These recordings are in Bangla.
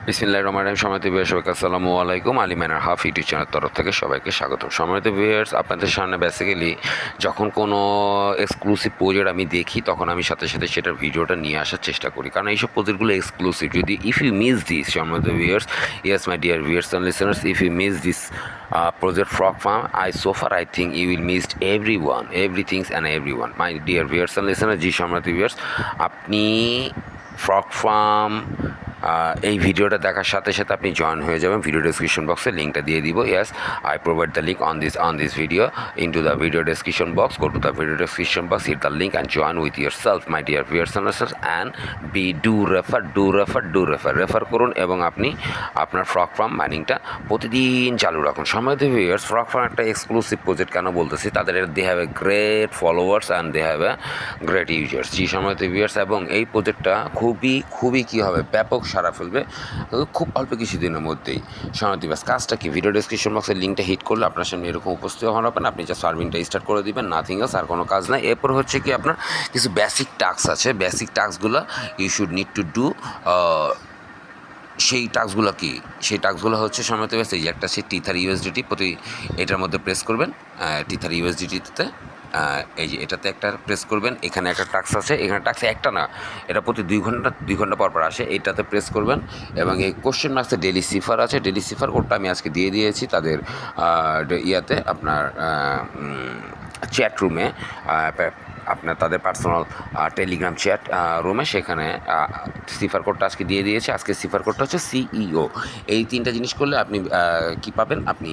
বিসমিল্লাহির রহমানির রহিম। সম্মানিত ভিউয়ার্স, সবাইকে আসসালামু আলাইকুম। Ali manner half YouTube channel তরফ থেকে সবাইকে স্বাগত। সম্মানিত ভিউয়ার্স, আপনাদের সামনে বেসিক্যালি যখন কোনো এক্সক্লুসিভ প্রজেক্ট আমি দেখি তখন আমি সাথে সাথে সেটার ভিডিওটা নিয়ে আসার চেষ্টা করি, কারণ এইসব প্রজেক্টগুলো এক্সক্লুসিভ। যদি ইফ ইউ মিস দিস, সম্মানিত viewers, yes my dear viewers and listeners, if you miss this project frog farm, I think you will miss everything and everyone, my dear viewers and listeners. জি সম্মানিত ভিউয়ার্স, আপনি ফ্রগ ফার্ম এই ভিডিওটা দেখার সাথে সাথে আপনি জয়েন হয়ে যাবেন। ভিডিও ডেসক্রিপশন বক্সে লিঙ্কটা দিয়ে দিব। Yes, I provide the link on this video into the video description box. Go to the video description box, hit the link and join with yourself, my dear viewers and listeners, and refer করুন এবং আপনি আপনার ফ্রগ ফার্ম মাইনিংটা প্রতিদিন চালু রাখুন। সম্মানিত ভিউয়ার্স, ফ্রগ ফার্ম একটা এক্সক্লুসিভ প্রজেক্ট কেন বলতেছি, তাদের they have a great followers and they have a great users. জি সম্মানিত ভিউয়ার্স, এবং এই প্রজেক্টটা খুবই কী হবে, ব্যাপক সারা ফেলবে খুব অল্প কিছুদিনের মধ্যেই। সম্মানিত ভিউয়ার্স, কাজটা কি, ভিডিও ডেসক্রিপশন বক্সের লিঙ্কটা হিট করলে আপনার সামনে এরকম উপস্থিত হবেন। আপনি যা সার্ভিংটা স্টার্ট করে দিবেন, নাথিং এলস, আর কোনো কাজ নাই। এরপর হচ্ছে কি, আপনার কিছু বেসিক টাস্ক আছে। বেসিক টাস্কগুলো you should need to do. সেই টাস্কগুলো কি, সেই টাস্কগুলো হচ্ছে সম্মানিত ভিউয়ার্স, এই যে একটা সে টিথার ইউএসডিটি প্রতি এটার মধ্যে প্রেস করবেন। টিথার ইউএসডিটিতে এই যে এটাতে একটা প্রেস করবেন। এখানে একটা টাস্ক আছে, এখানে টাস্ক একটা না, এটা প্রতি 2 ঘন্টা পর আসে। এইটাতে প্রেস করবেন এবং এই কোশ্চেন মার্কসে ডেলি সিফার আছে। ডেলি সিফার কোডটা আমি আজকে দিয়ে দিয়েছি তাদের ইয়াতে, আপনার চ্যাট রুমে, আপনার তাদের পার্সোনাল টেলিগ্রাম চ্যাট রুমে, সেখানে সিফার কোডটা আজকে দিয়ে দিয়েছে। আজকে সিফার কোডটা হচ্ছে সিইও। এই 3টা জিনিস করলে আপনি কি পাবেন, আপনি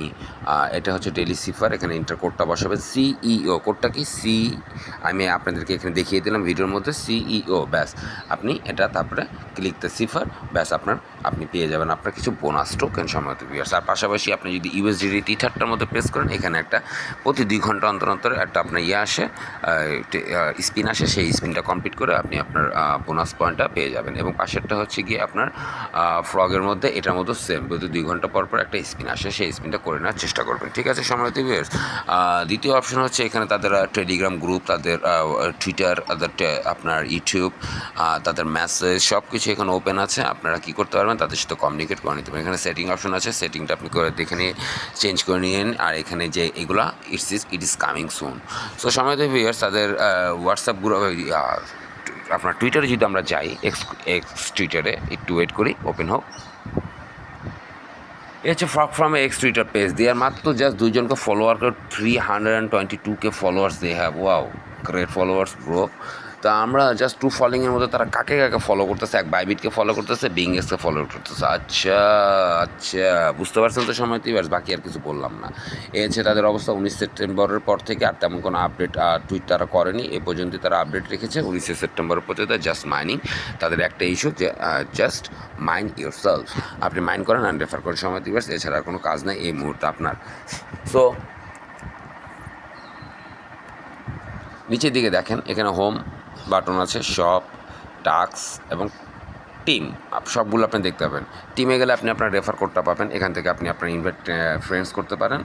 এটা হচ্ছে ডেলি সিফার, এখানে ইন্টার কোডটা বসাবেন সিইও। কোডটা কি, আমি আপনাদেরকে এখানে দেখিয়ে দিলাম ভিডিওর মধ্যে, সিইও। ব্যাস আপনি এটা তারপরে ক্লিক দ্য সিফার, ব্যাস আপনি পেয়ে যাবেন আপনার কিছু বোনাস টোকেন, সম্মানিত ভিউয়ার্স। আর পাশাপাশি আপনি যদি ইউএসডিটি টিথারটার মধ্যে প্রেস করেন, এখানে একটা প্রতি 2 ঘন্টা অন্তর একটা আপনার আসে, স্পিন আসে। সেই স্পিনটা কমপ্লিট করে আপনি আপনার বোনাস পয়েন্টটা পেয়ে যাবেন। এবং পাশেরটা হচ্ছে গিয়ে আপনার ফ্রগের মধ্যে, এটার মধ্যে সেম, প্রতি 2 ঘন্টা পর একটা স্পিন আসে, সেই স্পিনটা করে নেওয়ার চেষ্টা করবেন। ঠিক আছে সম্মানিত ভিউয়ার্স। দ্বিতীয় অপশন হচ্ছে এখানে তাদের টেলিগ্রাম গ্রুপ, তাদের টুইটার, তাদের আপনার ইউটিউব, তাদের মেসেজ, সব কিছু এখানে ওপেন আছে। আপনারা কী করতে পারবেন, তাদের সাথে কমিউনিকেট করে নিতে পারবেন। এখানে সেটিং অপশন আছে, সেটিংটা আপনি করে দেখে নিয়ে চেঞ্জ করে নিন। আর এখানে যে এগুলা it is coming soon. So সম্মানিত ভিউয়ার্স, তাদের হোয়াটসঅ্যাপ গ্রুপ, আপনার টুইটারে যদি আমরা যাই, এক্স টুইটারে একটু ওয়েট করি, ওপেন হোক। এ হচ্ছে ফ্রগ ফার্মে এক্স টুইটার পেজ। দেয়ার মাত্র জাস্ট 2 জনকে ফলোয়ার করে 322K followers they have. Wow, great followers bro. তা আমরা জাস্ট ফলোইংয়ের মধ্যে তারা কাকে ফলো করতেছে, এক বাইবিটকে ফলো করতেছে, বিংএসকে ফলো করতেছে। আচ্ছা, বুঝতে পারছেন তো সময় ভিউয়ার্স, বাকি আর কিছু বললাম না। এ হচ্ছে তাদের অবস্থা 19 সেপ্টেম্বরের পর থেকে আর তেমন কোনো আপডেট টুইট তারা করেনি। এ পর্যন্ত তারা আপডেট রেখেছে 19 সেপ্টেম্বরের পর্যন্ত, জাস্ট মাইনিং। তাদের একটা ইস্যু যে জাস্ট মাইন্ড ইউর সেলফ, আপনি মাইন্ড করেন অ্যান্ড রেফার করেন সময় ভিউয়ার্স, এছাড়া কোনো কাজ নেই এই মুহূর্তে আপনার। সো নিচের দিকে দেখেন, এখানে হোম বাটন আছে, শপ, টাস্ক এবং টিম, সবগুলো আপনি দেখতে পাবেন। টিমে গেলে আপনি আপনার রেফার কোডটা পাবেন। এখান থেকে আপনি আপনার ইনভাইট ফ্রেন্ডস করতে পারেন।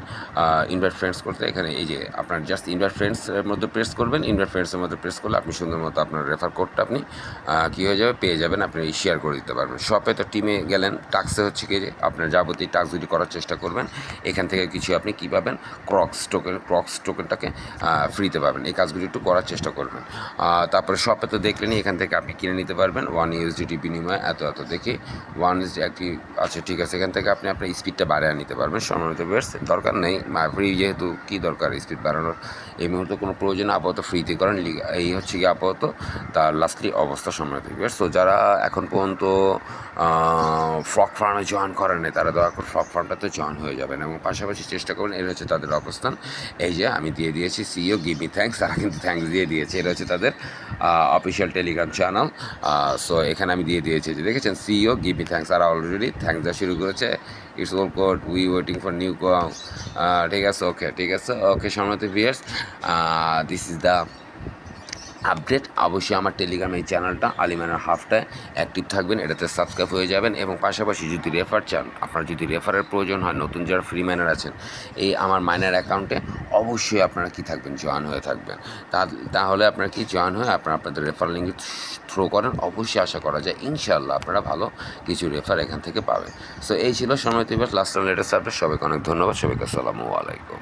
ইনভাইট ফ্রেন্ডস করতে এখানে এই যে আপনার জাস্ট ইনভাইট ফ্রেন্ডসের মধ্যে প্রেস করবেন। ইনভাইট ফ্রেন্ডসের মধ্যে প্রেস করলে আপনি সুন্দর মতো আপনার রেফার কোডটা আপনি কী হয়ে যাবে, পেয়ে যাবেন। আপনি শেয়ার করে দিতে পারবেন। শপে তো টিমে গেলেন, টাস্কে হচ্ছে কি যে আপনার যাবতীয় টাস্ক যদি করার চেষ্টা করবেন, এখান থেকে কিছু আপনি কী পাবেন, ক্রক্স টোকেনটাকে ফ্রিতে পাবেন। এই কাজগুলি একটু করার চেষ্টা করবেন। তারপরে শপে তো দেখলেনই, এখান থেকে আপনি কিনে নিতে পারবেন 1 USDT বিনিময়ে এত দেখি 1 একটি আছে। ঠিক আছে, এখান থেকে আপনি আপনার স্পিডটা বাড়িয়ে নিতে পারবেন। সম্মানিত ভিউয়ার্স, দরকার নেই ফ্রি, যেহেতু কী দরকার স্পিড বাড়ানোর, এই মুহূর্তে কোনো প্রয়োজন আপাতত ফ্রিতে করেন। এই হচ্ছে কি আপাতত তার লাস্টলি অবস্থা। সম্মানিত ভিউয়ার্স, তো যারা এখন পর্যন্ত ফ্রগ ফার্মে জয়েন করেন নাই, তারা দয়া করে ফ্রগ ফার্মটাতে জয়েন হয়ে যাবেন এবং পাশাপাশি চেষ্টা করুন। এর হচ্ছে তাদের অবস্থান। এই যে আমি দিয়ে দিয়েছি সিইও গিভ মি থ্যাঙ্কস, তারা কিন্তু থ্যাঙ্কস দিয়ে দিয়েছে। এটা হচ্ছে তাদের অফিসিয়াল টেলিগ্রাম চ্যানেল। সো এখানে আমি দিয়ে দিয়েছি যে দেখেছেন, সিইও গিভ মি থ্যাঙ্কস, আর অলরেডি থ্যাঙ্কস দেওয়া শুরু করেছে। ইটস ওল code, we waiting for new call. ঠিক আছে, ওকে, ঠিক আছে, ওকে। সম্মানিত viewers, this is the update অবশ্যই আমার টেলিগ্রাম এই চ্যানেলটা আলিমানের হাফটায় অ্যাক্টিভ থাকবেন, এটাতে সাবস্ক্রাইব হয়ে যাবেন। এবং পাশাপাশি যদি রেফার চান, আপনার যদি রেফারের প্রয়োজন হয়, নতুন যারা ফ্রি মাইনার আছেন এই আমার মাইনার অ্যাকাউন্টে অবশ্যই আপনারা কি থাকবেন, জয়েন হয়ে থাকবেন। তাহলে আপনারা কি জয়েন হয়ে আপনাদের রেফার লিঙ্ক থ্রো করেন, অবশ্যই আশা করা যায় ইনশাআল্লাহ আপনারা ভালো কিছু রেফার এখান থেকে পাবেন। সো এই ছিল সময় লাস্ট লেটেস্ট আপডেট। সবাইকে অনেক ধন্যবাদ, সবাইকে আসসালামু আলাইকুম।